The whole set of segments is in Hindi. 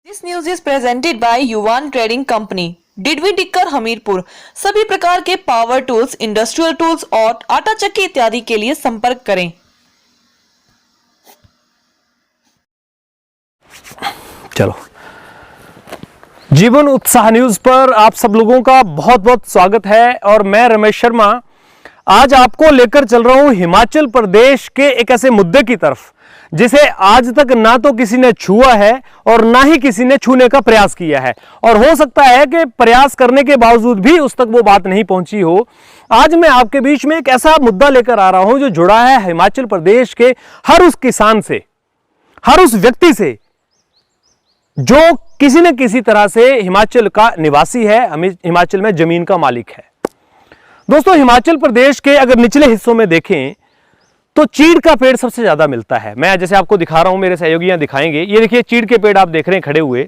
This news is presented by Yuvan Trading Company, डिडवी टिक्कर हमीरपुर। सभी प्रकार के पावर टूल्स, इंडस्ट्रियल टूल्स और आटा चक्की इत्यादि के लिए संपर्क करें। चलो, जीवन उत्साह न्यूज पर आप सब लोगों का बहुत बहुत स्वागत है और मैं रमेश शर्मा आज आपको लेकर चल रहा हूं हिमाचल प्रदेश के एक ऐसे मुद्दे की तरफ जिसे आज तक ना तो किसी ने छुआ है और ना ही किसी ने छूने का प्रयास किया है, और हो सकता है कि प्रयास करने के बावजूद भी उस तक वो बात नहीं पहुंची हो। आज मैं आपके बीच में एक ऐसा मुद्दा लेकर आ रहा हूं जो जुड़ा है हिमाचल प्रदेश के हर उस किसान से, हर उस व्यक्ति से जो किसी न किसी तरह से हिमाचल का निवासी है, हिमाचल में जमीन का मालिक है। दोस्तों, हिमाचल प्रदेश के अगर निचले हिस्सों में देखें तो चीड़ का पेड़ सबसे ज्यादा मिलता है। मैं जैसे आपको दिखा रहा हूं, मेरे सहयोगी यहां दिखाएंगे। ये देखिए चीड़ के पेड़ आप देख रहे हैं खड़े हुए।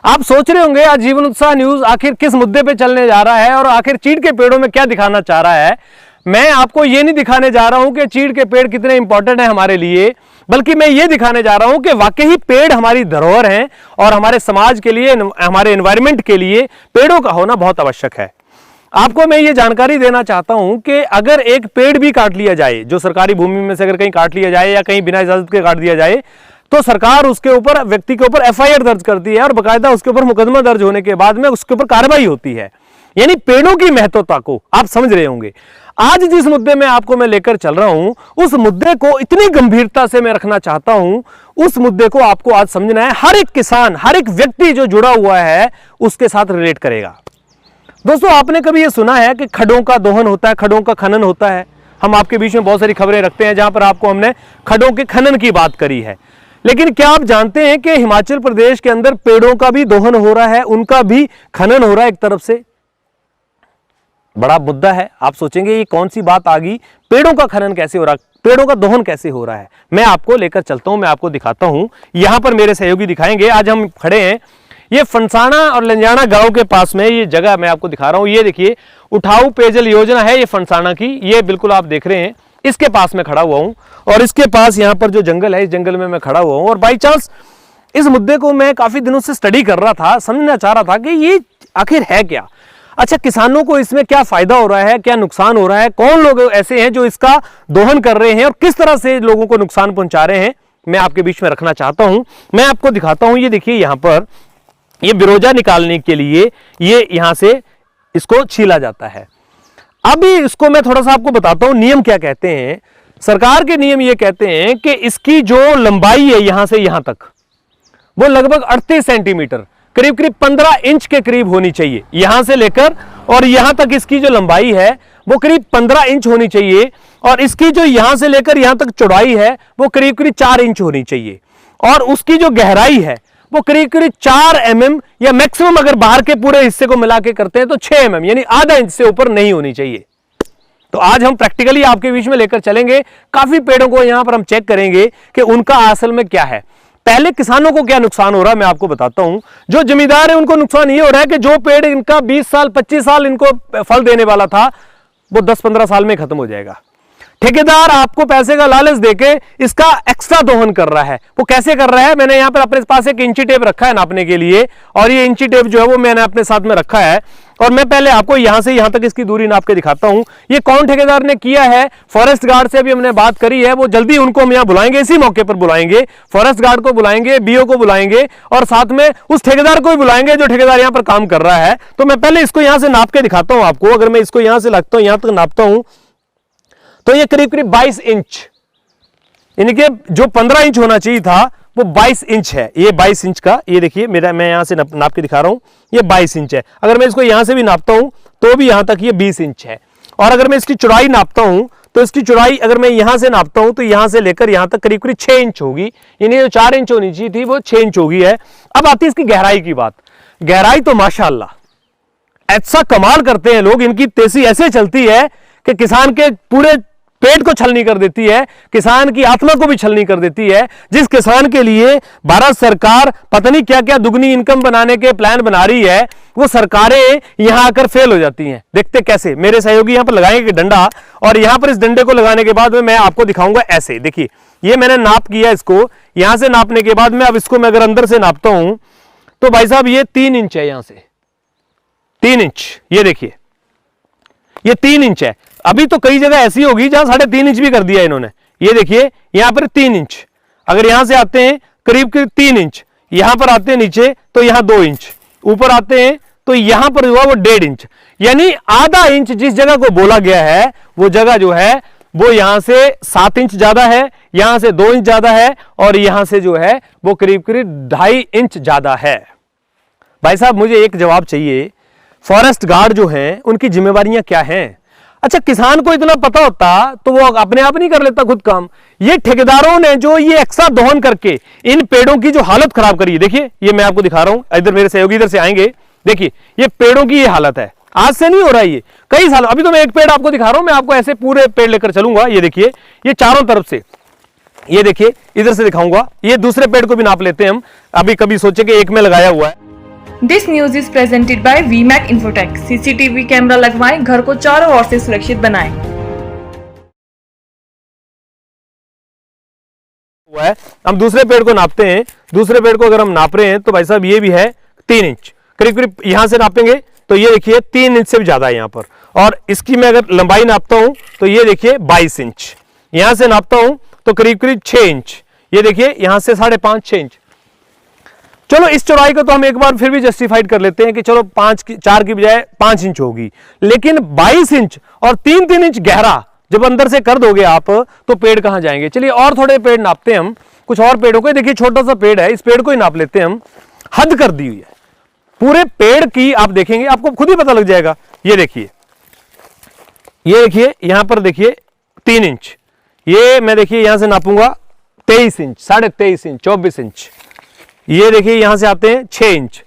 आप सोच रहे होंगे आज जीवन उत्साह न्यूज आखिर किस मुद्दे पे चलने जा रहा है और आखिर चीड़ के पेड़ों में क्या दिखाना चाह रहा है। मैं आपको ये नहीं दिखाने जा रहा हूं कि चीड़ के पेड़ कितने इंपॉर्टेंट है हमारे लिए, बल्कि मैं ये दिखाने जा रहा हूं कि वाकई पेड़ हमारी धरोहर हैं और हमारे समाज के लिए, हमारे एनवायरमेंट के लिए पेड़ों का होना बहुत आवश्यक है। आपको मैं ये जानकारी देना चाहता हूं कि अगर एक पेड़ भी काट लिया जाए, जो सरकारी भूमि में से अगर कहीं काट लिया जाए या कहीं बिना इजाजत के काट दिया जाए, तो सरकार उसके ऊपर, व्यक्ति के ऊपर एफआईआर दर्ज करती है और बाकायदा उसके ऊपर मुकदमा दर्ज होने के बाद में उसके ऊपर कार्रवाई होती है। यानी पेड़ों की महत्वता को आप समझ रहे होंगे। आज जिस मुद्दे में आपको मैं लेकर चल रहा हूं, उस मुद्दे को इतनी गंभीरता से मैं रखना चाहता हूं, उस मुद्दे को आपको आज समझना है। हर एक किसान, हर एक व्यक्ति जो जुड़ा हुआ है उसके साथ रिलेट करेगा। दोस्तों, आपने कभी ये सुना है कि खड्डों का दोहन होता है, खड्डों का खनन होता है? हम आपके बीच में बहुत सारी खबरें रखते हैं जहां पर आपको हमने खड्डों के खनन की बात करी है, लेकिन क्या आप जानते हैं कि हिमाचल प्रदेश के अंदर पेड़ों का भी दोहन हो रहा है, उनका भी खनन हो रहा है एक तरफ से? बड़ा मुद्दा है। आप सोचेंगे ये कौन सी बात आ गई, पेड़ों का खनन कैसे हो रहा है, पेड़ों का दोहन कैसे हो रहा है? मैं आपको लेकर चलता हूं, मैं आपको दिखाता हूं। यहां पर मेरे सहयोगी दिखाएंगे। आज हम खड़े हैं ये फनसाना और लंजाना गांव के पास में, ये जगह मैं आपको दिखा रहा हूं। ये देखिए उठाऊ पेयजल योजना है ये फनसाना की, ये बिल्कुल आप देख रहे हैं। इसके पास में खड़ा हुआ हूं और इसके पास यहां पर जो जंगल है, इस जंगल में मैं खड़ा हुआ हूं और बाई चांस इस मुद्दे को मैं काफी दिनों से स्टडी कर रहा था, समझना चाह रहा था कि ये आखिर है क्या। अच्छा, किसानों को इसमें क्या फायदा हो रहा है, क्या नुकसान हो रहा है, कौन लोग ऐसे हैं जो इसका दोहन कर रहे हैं और किस तरह से लोगों को नुकसान पहुंचा रहे हैं, मैं आपके बीच में रखना चाहता हूं। मैं आपको दिखाता हूं। ये देखिए यहां पर ये बिरोजा निकालने के लिए ये यहां से इसको छीला जाता है। अभी इसको मैं थोड़ा सा आपको बताता हूं नियम क्या कहते हैं। सरकार के नियम ये कहते हैं कि इसकी जो लंबाई है यहां से यहां तक, वो लगभग 38 सेंटीमीटर, करीब करीब 15 इंच के करीब होनी चाहिए। यहां से लेकर और यहां तक इसकी जो लंबाई है वो करीब 15 इंच होनी चाहिए, और इसकी जो यहां से लेकर यहां तक चौड़ाई है वो करीब करीब 4 इंच होनी चाहिए, और उसकी जो गहराई है वो करीब करीब 4 mm, या मैक्सिमम अगर बाहर के पूरे हिस्से को मिला के करते हैं तो 6 mm, यानी आधा इंच से ऊपर नहीं होनी चाहिए। तो आज हम प्रैक्टिकली आपके बीच में लेकर चलेंगे। काफी पेड़ों को यहां पर हम चेक करेंगे कि उनका असल में क्या है। पहले किसानों को क्या नुकसान हो रहा है मैं आपको बताता हूं। जो जमींदार है उनको नुकसान ये हो रहा है कि जो पेड़ इनका 20 साल 25 साल इनको फल देने वाला था वो 10-15 साल में खत्म हो जाएगा। ठेकेदार आपको पैसे का लालच देके इसका एक्स्ट्रा दोहन कर रहा है। वो कैसे कर रहा है? मैंने यहाँ पर अपने पास एक इंची टेप रखा है नापने के लिए, और ये इंची टेप जो है वो मैंने अपने साथ में रखा है, और मैं पहले आपको यहां से यहां तक इसकी दूरी नाप के दिखाता हूं। ये कौन ठेकेदार ने किया है? फॉरेस्ट गार्ड से अभी हमने बात करी है, वो जल्दी उनको हम यहां बुलाएंगे, इसी मौके पर बुलाएंगे। फॉरेस्ट गार्ड को बुलाएंगे, बीओ को बुलाएंगे, और साथ में उस ठेकेदार को भी बुलाएंगे जो ठेकेदार यहां पर काम कर रहा है। तो मैं पहले इसको यहां से नाप के दिखाता हूं आपको। अगर मैं इसको यहां से लगता हूं, यहां तक नापता हूं, तो ये करीब करीब 22 इंच, यानी कि जो 15 इंच होना चाहिए था वो 22 इंच है। ये 22 इंच का, ये देखिए मेरा, मैं यहां से नाप के दिखा रहा हूं, ये 22 इंच है। अगर मैं इसको यहां से भी नापता हूं तो भी यहां तक ये 20 इंच है। और अगर मैं इसकी चौड़ाई नापता हूं तो इसकी चौड़ाई अगर मैं यहां से नापता हूं तो यहां से लेकर यहां तक करीब करीब 6 इंच होगी, यानी जो 4 इंच होनी चाहिए थी वो 6 इंच होगी है। अब आती है इसकी गहराई की बात। गहराई तो माशाअल्लाह ऐसा कमाल करते हैं लोग, इनकी तेजी ऐसे चलती है कि किसान के पूरे पेट को छलनी कर देती है, किसान की आत्मा को भी छलनी कर देती है। जिस किसान के लिए भारत सरकार पता नहीं क्या क्या दुगनी इनकम बनाने के प्लान बना रही है, वो सरकारें यहां आकर फेल हो जाती हैं। देखते कैसे, मेरे सहयोगी यहां पर लगाएंगे डंडा, और यहां पर इस डंडे को लगाने के बाद में मैं आपको दिखाऊंगा ऐसे। देखिए ये मैंने नाप किया इसको, यहां से नापने के बाद में अब इसको मैं अगर अंदर से नापता हूं तो भाई साहब ये 3 इंच है, यहां से 3 इंच, ये देखिए ये 3 इंच है। अभी तो कई जगह ऐसी होगी जहां 3.5 इंच भी कर दिया इन्होंने, ये देखिए यहां पर 3 इंच, अगर यहां से आते हैं करीब 3 इंच, यहां पर आते हैं नीचे तो यहां 2 इंच, ऊपर आते हैं तो यहां पर हुआ वो 1.5 इंच, यानी आधा इंच जिस जगह को बोला गया है वो जगह जो है वो यहां से 7 इंच ज्यादा है, यहां से 2 इंच ज्यादा है, और यहां से जो है वो करीब 2.5 इंच ज्यादा है। भाई साहब मुझे एक जवाब चाहिए, फॉरेस्ट गार्ड जो हैं उनकी जिम्मेवारियां क्या हैं? अच्छा, किसान को इतना पता होता तो वो अपने आप नहीं कर लेता खुद काम? ये ठेकेदारों ने जो ये एक्स्ट्रा दोहन करके इन पेड़ों की जो हालत खराब करी है, देखिए ये मैं आपको दिखा रहा हूं, इधर मेरे सहयोगी इधर से आएंगे, देखिए ये पेड़ों की ये हालत है, आज से नहीं हो रहा है ये, कई साल। अभी तो मैं एक पेड़ आपको दिखा रहा हूं, मैं आपको ऐसे पूरे पेड़ लेकर चलूंगा, ये देखिए ये चारों तरफ से, ये देखिए इधर से दिखाऊंगा, ये दूसरे पेड़ को भी नाप लेते हैं हम, अभी कभी सोचे कि एक में लगाया हुआ है। This news is presented by Weemac Infotech. CCTV camera लगवाएं, घर को चारों ओर से सुरक्षित बनाएं। हुआ है, हम दूसरे पेड़ को नापते हैं, दूसरे पेड़ को अगर हम नाप रहे हैं तो भाई साहब ये भी है 3 इंच, करीब करीब यहां से नापेंगे तो ये देखिए 3 इंच से भी ज्यादा है यहां पर, और इसकी मैं अगर लंबाई नापता हूं तो ये देखिए 22 इंच, यहां से नापता हूं तो करीब करीब 6 इंच, ये देखिए यहां से 5.5-6 इंच। चलो इस चौड़ाई को तो हम एक बार फिर भी जस्टिफाइड कर लेते हैं कि चलो 4 की बजाय 5 इंच होगी, लेकिन 22 इंच और 3-3 इंच गहरा जब अंदर से कर दोगे आप तो पेड़ कहां जाएंगे? चलिए और थोड़े पेड़ नापते हैं हम, कुछ और पेड़ों को, देखिए छोटा सा पेड़ है, इस पेड़ को ही नाप लेते हैं हम, हद कर दी हुई है पूरे पेड़ की, आप देखेंगे आपको खुद ही पता लग जाएगा। ये देखिए यहां पर देखिए 3 इंच, ये मैं देखिए यहां से नापूंगा 23 इंच, 23.5 इंच, 24 इंच, ये देखिए यहां से आते हैं 6 इंच।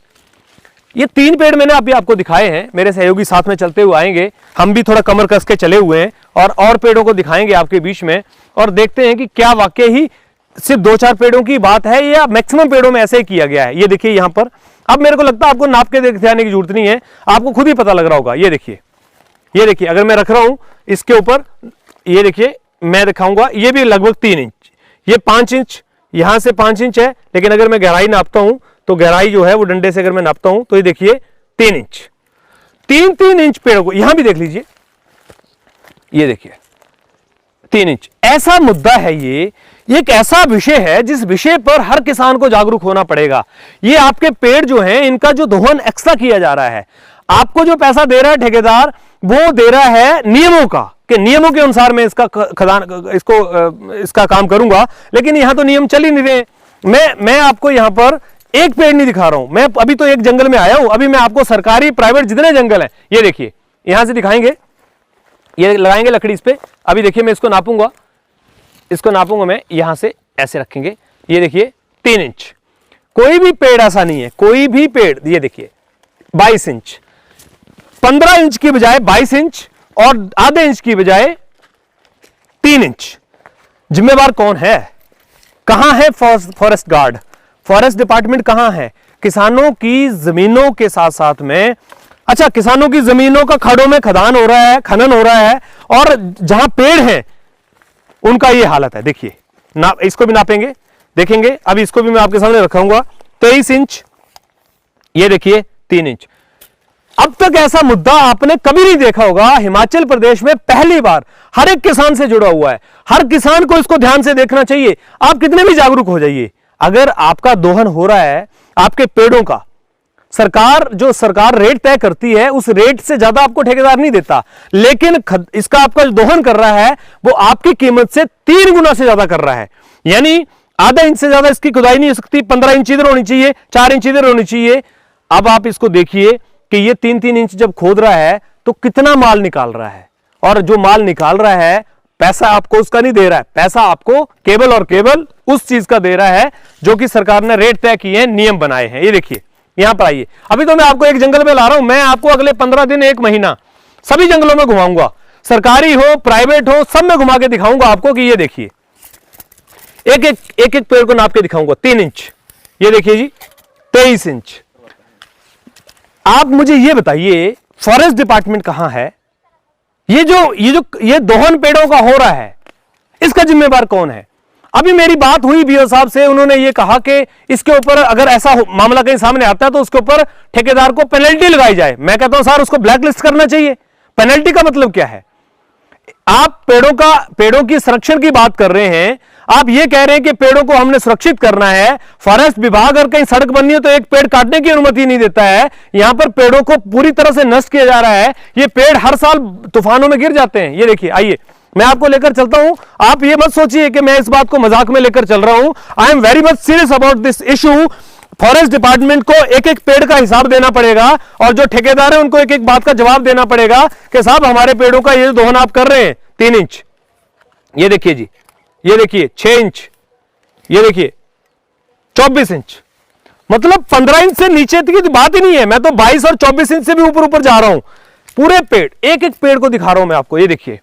ये 3 पेड़ मैंने अभी आपको दिखाए हैं, मेरे सहयोगी साथ में चलते हुए आएंगे, हम भी थोड़ा कमर कस के चले हुए हैं, और पेड़ों को दिखाएंगे आपके बीच में, और देखते हैं कि क्या वाकई ही सिर्फ 2-4 पेड़ों की बात है या मैक्सिमम पेड़ों में ऐसे ही किया गया है। ये देखिए यहां पर, अब मेरे को लगता है आपको नाप के देखते आने की जरूरत नहीं है, आपको खुद ही पता लग रहा होगा। ये देखिए अगर मैं रख रहा हूं इसके ऊपर, ये देखिए मैं दिखाऊंगा, ये भी लगभग 3 इंच, ये 5 इंच, यहां से 5 इंच है, लेकिन अगर मैं गहराई नापता हूं तो गहराई जो है वो डंडे से अगर मैं नापता हूं तो ये देखिए 3 इंच, 3-3 इंच पेड़ों को, यहां भी देख लीजिए, ये देखिए 3 इंच। ऐसा मुद्दा है ये एक ऐसा विषय है जिस विषय पर हर किसान को जागरूक होना पड़ेगा। ये आपके पेड़ जो हैं इनका जो दोहन एक्स्ट्रा किया जा रहा है, आपको जो पैसा दे रहा है ठेकेदार वो दे रहा है नियमों का, कि नियमों के अनुसार मैं इसका काम करूंगा, लेकिन यहां तो नियम चल ही नहीं रहे। मैं आपको यहां पर एक पेड़ नहीं दिखा रहा हूं, मैं अभी तो एक जंगल में आया हूं, अभी मैं आपको सरकारी प्राइवेट जितने जंगल हैं ये देखिए यहां से दिखाएंगे, ये लगाएंगे लकड़ी इस पे, अभी देखिए मैं इसको नापूंगा मैं, यहां से ऐसे रखेंगे, ये देखिए 3 इंच, कोई भी पेड़ ऐसा नहीं है, कोई भी पेड़, ये देखिए 22 इंच, 15 इंच की बजाय 22 इंच, और आधे इंच की बजाय 3 इंच। जिम्मेवार कौन है? कहां है फॉरेस्ट गार्ड? फॉरेस्ट डिपार्टमेंट कहां है? किसानों की जमीनों के साथ साथ में, अच्छा किसानों की जमीनों का खाड़ों में खदान हो रहा है, खनन हो रहा है, और जहां पेड़ हैं उनका ये हालत है। देखिए इसको भी नापेंगे, देखेंगे, अभी इसको भी मैं आपके सामने रखूंगा, 23 इंच, ये देखिए 3 इंच। अब तक ऐसा मुद्दा आपने कभी नहीं देखा होगा, हिमाचल प्रदेश में पहली बार हर एक किसान से जुड़ा हुआ है, हर किसान को इसको ध्यान से देखना चाहिए। आप कितने भी जागरूक हो जाइए, अगर आपका दोहन हो रहा है आपके पेड़ों का, सरकार रेट तय करती है, उस रेट से ज्यादा आपको ठेकेदार नहीं देता, लेकिन इसका आपका जो दोहन कर रहा है वो आपकी कीमत से 3 गुना से ज्यादा कर रहा है, यानी आधा इंच से ज्यादा इसकी खुदाई नहीं हो सकती, 15 इंच इधर होनी चाहिए, 4 इंच इधर होनी चाहिए। अब आप इसको देखिए कि ये 3-3 इंच जब खोद रहा है तो कितना माल निकाल रहा है, और जो माल निकाल रहा है पैसा आपको उसका नहीं दे रहा है, पैसा आपको केवल और केवल उस चीज का दे रहा है जो कि सरकार ने रेट तय किए हैं, नियम बनाए हैं। ये देखिए यहां पर आइए, अभी तो मैं आपको एक जंगल में ला रहा हूं, मैं आपको अगले 15 दिन 1 महीना सभी जंगलों में घुमाऊंगा, सरकारी हो प्राइवेट हो सब में घुमा के दिखाऊंगा आपको कि ये देखिए एक पेड़ को नाप के दिखाऊंगा 3 इंच, ये देखिए जी 23 इंच। आप मुझे ये बताइए फॉरेस्ट डिपार्टमेंट कहां है? ये दोहन पेड़ों का हो रहा है, इसका जिम्मेवार कौन है? अभी मेरी बात हुई बीओ साहब से, उन्होंने ये कहा कि इसके ऊपर अगर ऐसा मामला कहीं सामने आता है तो उसके ऊपर ठेकेदार को पेनल्टी लगाई जाए। मैं कहता हूं सर उसको ब्लैकलिस्ट करना चाहिए। पेनल्टी का मतलब क्या है? आप पेड़ों की संरक्षण की बात कर रहे हैं, आप ये कह रहे हैं कि पेड़ों को हमने सुरक्षित करना है। फॉरेस्ट विभाग अगर कहीं सड़क बननी है तो एक पेड़ काटने की अनुमति नहीं देता है। यहां पर पेड़ों को पूरी तरह से नष्ट किया जा रहा है। ये पेड़ हर साल तूफानों में गिर जाते हैं। ये देखिए, आइए मैं आपको लेकर चलता हूं। आप ये मत सोचिए कि मैं इस बात को मजाक में लेकर चल रहा हूं। I am very much serious about this issue. Forest department को एक एक पेड़ का हिसाब देना पड़ेगा और जो ठेकेदार है उनको एक एक बात का जवाब देना पड़ेगा कि साहब हमारे पेड़ों का ये दोहन आप कर रहे हैं 3 इंच, ये देखिए जी, ये देखिए 6 इंच, ये देखिए 24 इंच, मतलब 15 इंच से नीचे की तो बात ही नहीं है। मैं तो 22 और 24 इंच से भी ऊपर ऊपर जा रहा हूं। पूरे पेड़, एक एक पेड़ को दिखा रहा हूं मैं आपको। ये देखिए,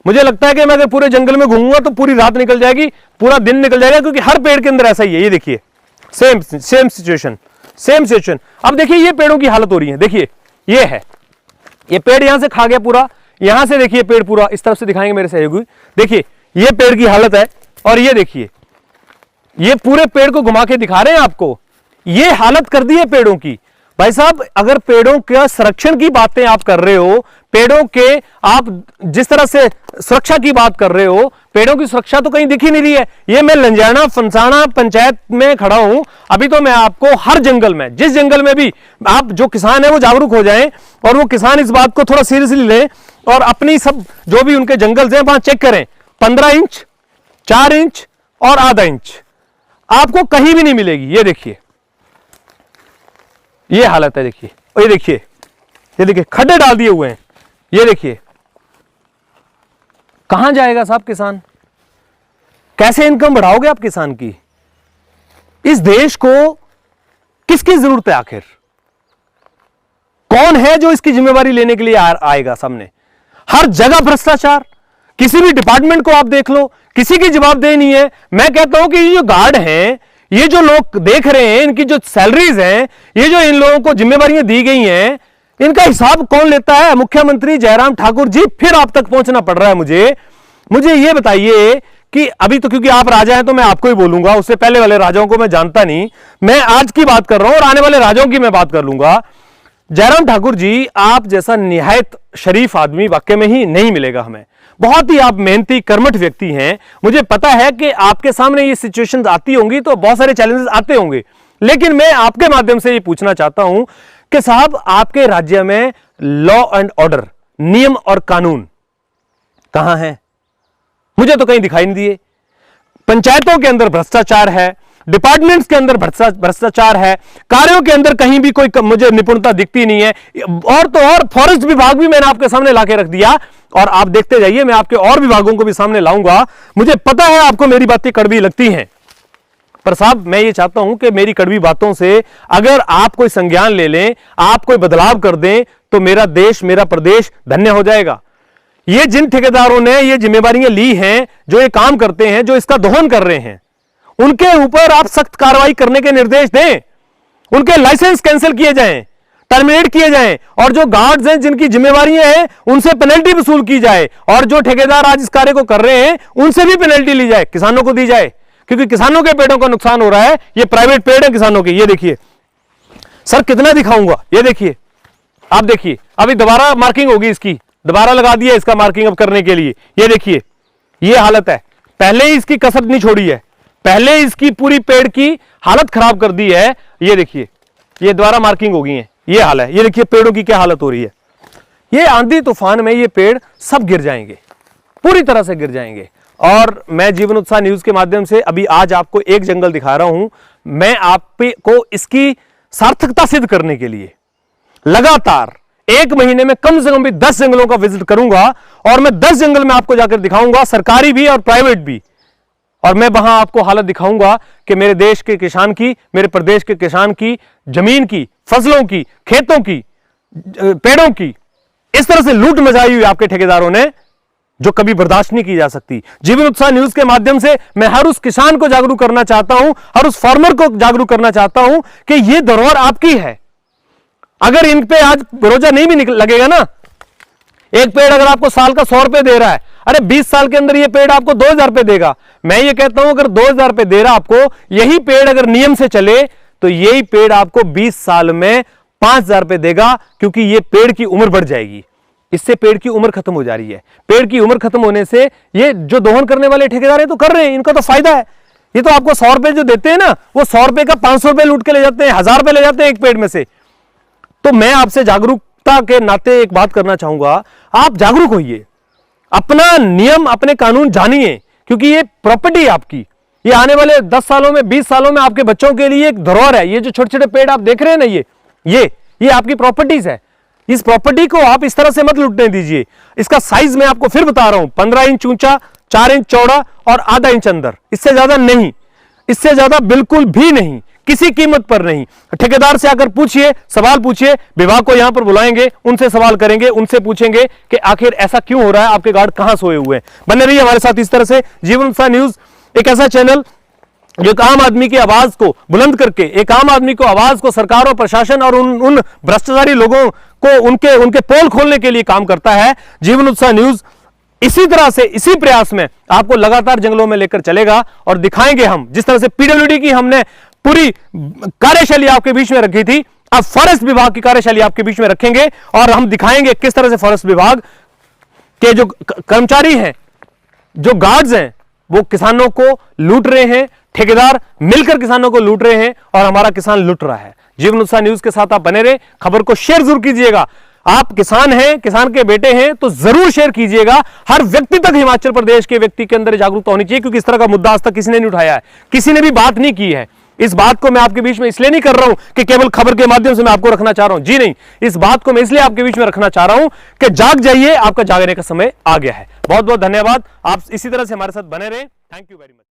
मुझे लगता है कि मैं अगर पूरे जंगल में घूमूंगा तो पूरी रात निकल जाएगी, पूरा दिन निकल जाएगा, क्योंकि हर पेड़ के अंदर ऐसा ही है। ये देखिए, सेम सिचुएशन। अब देखिए ये पेड़ों की हालत हो रही है। देखिए ये है, ये पेड़ यहां से खा गया पूरा, यहां से देखिए पेड़ पूरा, इस तरफ से दिखाएंगे मेरे सहयोगी। देखिए ये पेड़ की हालत है, और ये देखिए ये पूरे पेड़ को घुमा के दिखा रहे हैं आपको। ये हालत कर दी है पेड़ों की। भाई साहब, अगर पेड़ों के संरक्षण की बातें आप कर रहे हो, पेड़ों के आप जिस तरह से सुरक्षा की बात कर रहे हो, पेड़ों की सुरक्षा तो कहीं दिख ही नहीं रही है। ये मैं लंजाना फंसाना पंचायत में खड़ा हूं। अभी तो मैं आपको हर जंगल में, जिस जंगल में भी आप, जो किसान है वो जागरूक हो जाएं और वो किसान इस बात को थोड़ा सीरियसली लें और अपनी सब जो भी उनके जंगल हैं वहां चेक करें। 15 इंच, 4 इंच और आधा इंच आपको कहीं भी नहीं मिलेगी। ये देखिए, ये हालत है। देखिए, ये देखिए, ये देखिए खड्डे डाल दिए हुए हैं। ये देखिए, कहां जाएगा साहब किसान? कैसे इनकम बढ़ाओगे आप किसान की? इस देश को किसकी जरूरत है आखिर? कौन है जो इसकी जिम्मेवारी लेने के लिए आएगा सामने? हर जगह भ्रष्टाचार, किसी भी डिपार्टमेंट को आप देख लो, किसी की जवाबदेही नहीं है। मैं कहता हूं कि ये जो गार्ड हैं, ये जो लोग देख रहे हैं, इनकी जो सैलरीज हैं, ये जो इन लोगों को जिम्मेवारियां दी गई हैं, इनका हिसाब कौन लेता है? मुख्यमंत्री जयराम ठाकुर जी। फिर आप तक पहुंचना पड़ रहा है मुझे ये बताइए कि अभी तो क्योंकि आप राजा हैं तो मैं आपको ही बोलूंगा, उससे पहले वाले राजाओं को मैं जानता नहीं। मैं आज की बात कर रहा हूं और आने वाले राजाओं की मैं बात कर लूंगा। जयराम ठाकुर जी, आप जैसा निहायत शरीफ आदमी वाकई में ही नहीं मिलेगा हमें। बहुत ही आप मेहनती कर्मठ व्यक्ति हैं। मुझे पता है कि आपके सामने ये सिचुएशंस आती होंगी तो बहुत सारे चैलेंजेस आते होंगे, लेकिन मैं आपके माध्यम से ये पूछना चाहता हूं कि साहब आपके राज्य में लॉ एंड ऑर्डर, नियम और कानून कहां है? मुझे तो कहीं दिखाई नहीं दिए। पंचायतों के अंदर भ्रष्टाचार है, डिपार्टमेंट्स के अंदर भ्रष्टाचार है, कार्यों के अंदर कहीं भी कोई मुझे निपुणता दिखती नहीं है। और तो और फॉरेस्ट विभाग भी मैंने आपके सामने लाके रख दिया, और आप देखते जाइए, मैं आपके और विभागों को भी सामने लाऊंगा। मुझे पता है आपको मेरी बातें कड़वी लगती हैं, पर साहब मैं ये चाहता हूं कि मेरी कड़वी बातों से अगर आप कोई संज्ञान ले लें, आप कोई बदलाव कर दें, तो मेरा देश, मेरा प्रदेश धन्य हो जाएगा। ये जिन ठेकेदारों ने ये जिम्मेवारियां ली हैं, जो ये काम करते हैं, जो इसका दोहन कर रहे हैं, उनके ऊपर आप सख्त कार्रवाई करने के निर्देश दें। उनके लाइसेंस कैंसिल किए जाएं, टर्मिनेट किए जाएं, और जो गार्ड्स हैं जिनकी जिम्मेवारियां हैं उनसे पेनल्टी वसूल की जाए, और जो ठेकेदार आज इस कार्य को कर रहे हैं उनसे भी पेनल्टी ली जाए, किसानों को दी जाए, क्योंकि किसानों के पेड़ों का नुकसान हो रहा है। ये प्राइवेट पेड़ है किसानों के। ये देखिए सर, कितना दिखाऊंगा? ये देखिए, आप देखिए, अभी दोबारा मार्किंग होगी इसकी, दोबारा लगा दिया इसका मार्किंग अब करने के लिए। ये देखिए, ये हालत है। पहले ही इसकी कसरत नहीं छोड़ी है, पहले इसकी पूरी पेड़ की हालत खराब कर दी है। ये देखिए, ये दोबारा मार्किंग हो गई है। ये हाल है। ये देखिए पेड़ों की क्या हालत हो रही है। ये आंधी तूफान में ये पेड़ सब गिर जाएंगे, पूरी तरह से गिर जाएंगे। और मैं जीवन उत्साह न्यूज के माध्यम से अभी आज आपको एक जंगल दिखा रहा हूं। मैं आपको इसकी सार्थकता सिद्ध करने के लिए लगातार 1 महीने में कम से कम भी 10 जंगलों का विजिट करूंगा, और मैं 10 जंगल में आपको जाकर दिखाऊंगा, सरकारी भी और प्राइवेट भी। और मैं वहां आपको हालत दिखाऊंगा कि मेरे देश के किसान की, मेरे प्रदेश के किसान की जमीन की, फसलों की, खेतों की, पेड़ों की इस तरह से लूट मचाई हुई आपके ठेकेदारों ने, जो कभी बर्दाश्त नहीं की जा सकती। जीवन उत्साह न्यूज के माध्यम से मैं हर उस किसान को जागरूक करना चाहता हूं, हर उस फार्मर को जागरूक करना चाहता हूं कि यह धरोहर आपकी है। अगर इन पे आज भरोसा नहीं भी लगेगा ना, एक पेड़ अगर आपको साल का 100 रुपए दे रहा है, अरे 20 साल के अंदर ये पेड़ आपको 2000 रुपए देगा। मैं ये कहता हूं अगर 2000 रुपए दे रहा आपको, यही पेड़ अगर नियम से चले तो यही पेड़ आपको 20 साल में 5000 रुपए देगा, क्योंकि ये पेड़ की उम्र बढ़ जाएगी। इससे पेड़ की उम्र खत्म हो जा रही है। पेड़ की उम्र खत्म होने से ये जो दोहन करने वाले ठेकेदार हैं तो कर रहे हैं, इनका तो फायदा है। ये तो आपको 100 रुपए जो देते हैं ना, वो 100 रुपए का 500 रुपए लूट के ले जाते हैं, 1000 रुपए ले जाते हैं एक पेड़ में से। तो मैं आपसे जागरूकता के नाते एक बात करना चाहूंगा, आप जागरूक होइए, अपना नियम अपने कानून जानिए, क्योंकि ये प्रॉपर्टी है आपकी। ये आने वाले 10 सालों में 20 सालों में आपके बच्चों के लिए एक धरोहर है। ये जो छोटे छोटे पेड़ आप देख रहे हैं ना, ये आपकी प्रॉपर्टीज है। इस प्रॉपर्टी को आप इस तरह से मत लूटने दीजिए। इसका साइज मैं आपको फिर बता रहा हूं, 15 इंच ऊंचा, 4 इंच चौड़ा और आधा इंच अंदर, इससे ज्यादा नहीं, इससे ज्यादा बिल्कुल भी नहीं, किसी कीमत पर नहीं। ठेकेदार से आकर पूछिए, सवाल पूछिए, विभाग को यहां पर बुलाएंगे, उनसे सवाल करेंगे, उनसे पूछेंगे कि आखिर ऐसा क्यों हो रहा है, आपके गार्ड कहां सोए हुए हैं। बने रहिए हमारे साथ इस तरह से। जीवन उत्साह न्यूज एक ऐसा चैनल जो एक आम आदमी की आवाज को बुलंद करके, एक आम आदमी को आवाज को सरकार और प्रशासन और उन भ्रष्टाचारी लोगों को उनके पोल खोलने के लिए काम करता है। जीवन उत्साह न्यूज इसी तरह से, इसी प्रयास में आपको लगातार जंगलों में लेकर चलेगा और दिखाएंगे हम, जिस तरह से पीडब्ल्यूडी की हमने पूरी कार्यशैली आपके बीच में रखी थी, अब फॉरेस्ट विभाग की कार्यशैली आपके बीच में रखेंगे और हम दिखाएंगे किस तरह से फॉरेस्ट विभाग के जो कर्मचारी हैं, जो गार्ड्स हैं, वो किसानों को लूट रहे हैं, ठेकेदार मिलकर किसानों को लूट रहे हैं और हमारा किसान लूट रहा है। जीवन उत्साह न्यूज के साथ आप बने रहे, खबर को शेयर जरूर कीजिएगा। आप किसान हैं, किसान के बेटे हैं, तो जरूर शेयर कीजिएगा। हर व्यक्ति तक, हिमाचल प्रदेश के व्यक्ति के अंदर जागरूकता होनी चाहिए, क्योंकि इस तरह का मुद्दा आज तक किसी ने नहीं उठाया है, किसी ने भी बात नहीं की है। इस बात को मैं आपके बीच में इसलिए नहीं कर रहा हूं कि केवल खबर के माध्यम से मैं आपको रखना चाह रहा हूं, जी नहीं, इस बात को मैं इसलिए आपके बीच में रखना चाह रहा हूं कि जाग जाइए, आपका जागने का समय आ गया है। बहुत बहुत धन्यवाद। आप इसी तरह से हमारे साथ बने रहे। Thank you very much.